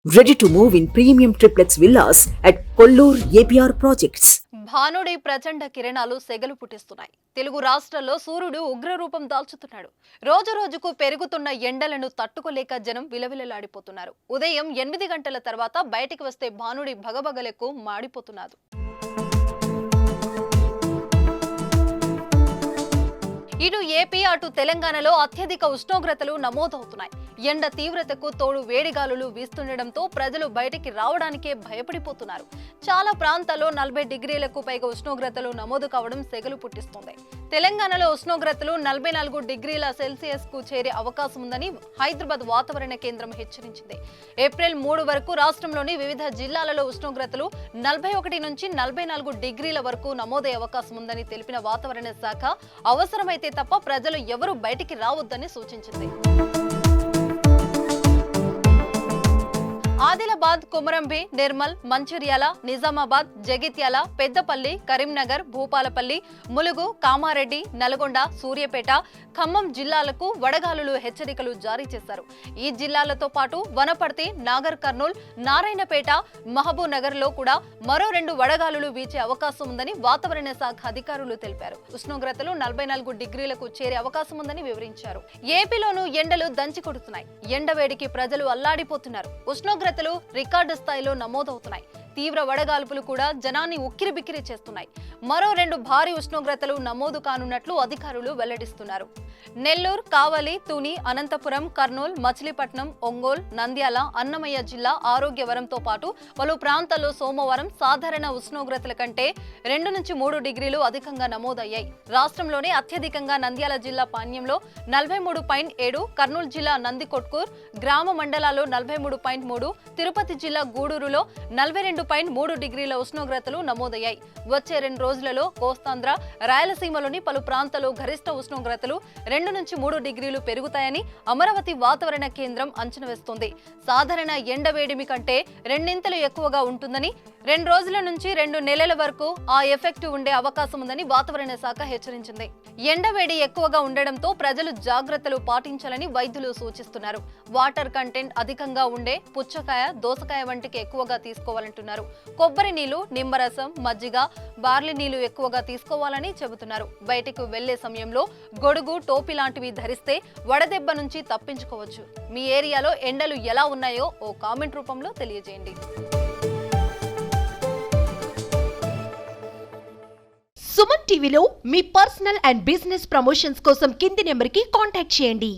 Ready to move in premium triplex villas at Kollur APR Projects. భానుడి ప్రచండ కిరణాలు సెగలు పుట్టిస్తున్నాయి. తెలుగు రాష్ట్రాల్లో సూర్యుడు ఉగ్రరూపం దాల్చుతున్నాడు. రోజు రోజుకు పెరుగుతున్న ఎండలను తట్టుకోలేక జనం విలవిలలాడిపోతున్నారు. ఉదయం 8 గంటల తర్వాత బయటికి వస్తే భానుడి భగభగలకు మాడిపోతున్నారు. ఇటు ఏపీ అటు తెలంగాణలో అత్యధిక ఉష్ణోగ్రతలు నమోదవుతున్నాయి. ఎండ తీవ్రతకు తోడు వేడిగాలులు వీస్తుండటంతో ప్రజలు బయటికి రావడానికే భయపడిపోతున్నారు. చాలా ప్రాంతాల్లో 40 డిగ్రీలకు పైగా ఉష్ణోగ్రతలు నమోదు కావడం సెగలు పుట్టిస్తోంది. తెలంగాణలో ఉష్ణోగ్రతలు 44 డిగ్రీల సెల్సియస్ కు చేరే అవకాశం ఉందని హైదరాబాద్ వాతావరణ కేంద్రం హెచ్చరించింది. ఏప్రిల్ 3 వరకు రాష్ట్రంలోని వివిధ జిల్లాలలో ఉష్ణోగ్రతలు 41 నుంచి 44 డిగ్రీల వరకు నమోదయ్యే అవకాశం ఉందని తెలిపిన వాతావరణ శాఖ అవసరమైతే తప్ప ప్రజలు ఎవరూ బయటికి రావద్దని సూచించింది. ఆదిలాబాద్, కొమరంభి, నిర్మల్, మంచిర్యాల, నిజామాబాద్, జగిత్యాల, పెద్దపల్లి, కరీంనగర్, భూపాలపల్లి, ములుగు, కామారెడ్డి, నల్గొండ, సూర్యాపేట, ఖమ్మం జిల్లాలకు వడగాలులు హెచ్చరికలు జారీ చేశారు. ఈ జిల్లాలతో పాటు వనపర్తి, నాగర్ కర్నూల్, నారాయణపేట, మహబూబ్ నగర్ లో కూడా మరో 2 వడగాలులు వీచే అవకాశం ఉందని వాతావరణ శాఖ అధికారులు తెలిపారు. ఉష్ణోగ్రతలు 44 డిగ్రీలకు చేరే అవకాశం ఉందని వివరించారు. ఏపీలోనూ ఎండలు దంచి కొడుతున్నాయి. ఎండవేడికి ప్రజలు అల్లాడిపోతున్నారు. ఉష్ణోగ్రతలు రికార్డు స్థాయిలో నమోదవుతున్నాయి. తీవ్ర వడగాల్పులు కూడా జనాన్ని ఉక్కిరిబిక్కిరి చేస్తున్నాయి. మరో 2 భారీ ఉష్ణోగ్రతలు నమోదు కానున్నట్లు అధికారులు వెల్లడిస్తున్నారు. నెల్లూరు, కావలి, తుని, అనంతపురం, కర్నూలు, మచిలీపట్నం, ఒంగోలు, నంద్యాల, అన్నమయ్య జిల్లా ఆరోగ్యవరంతో పాటు పలు ప్రాంతాల్లో సోమవారం సాధారణ ఉష్ణోగ్రతల కంటే 2 నుంచి 3 డిగ్రీలు అధికంగా నమోదయ్యాయి. రాష్ట్రంలోనే అత్యధికంగా నంద్యాల జిల్లా పాణ్యంలో 43.7, కర్నూలు జిల్లా నందికొట్కూర్ గ్రామ మండలాల్లో 43.3, తిరుపతి జిల్లా గూడూరులో 42.3 డిగ్రీల ఉష్ణోగ్రతలు నమోదయ్యాయి. వచ్చే 2 రోజులలో కోస్తాంధ్ర, రాయలసీమలోని పలు ప్రాంతాల్లో గరిష్ట ఉష్ణోగ్రతలు 2 నుంచి 3 డిగ్రీలు పెరుగుతాయని అమరావతి వాతావరణ కేంద్రం అంచనా వేస్తోంది. సాధారణ ఎండ వేడిమి కంటే 2 ఎక్కువగా ఉంటుందని, 2 రోజుల నుంచి 2 నెలల వరకు ఆ ఎఫెక్ట్ ఉండే అవకాశం ఉందని వాతావరణ శాఖ హెచ్చరించింది. ఎండవేడి ఎక్కువగా ఉండడంతో ప్రజలు జాగ్రత్తలు పాటించాలని వైద్యులు సూచిస్తున్నారు. వాటర్ కంటెంట్ అధికంగా ఉండే పుచ్చకాయ, దోసకాయ వంటికి ఎక్కువగా తీసుకోవాలంటున్నారు. కొబ్బరి నీళ్లు, నిమ్మరసం, మజ్జిగ, బార్లీ నీళ్లు ఎక్కువగా తీసుకోవాలని చెబుతున్నారు. బయటకు వెళ్లే సమయంలో గొడుగు, టోపీ లాంటివి ధరిస్తే వడదెబ్బ నుంచి తప్పించుకోవచ్చు. మీ ఏరియాలో ఎండలు ఎలా ఉన్నాయో ఓ కామెంట్ రూపంలో తెలియజేయండి. సుమన్ టీవీలో మీ పర్సనల్ అండ్ బిజినెస్ ప్రమోషన్స్ కోసం కింది నెంబర్కి కాంటాక్ట్ చేయండి.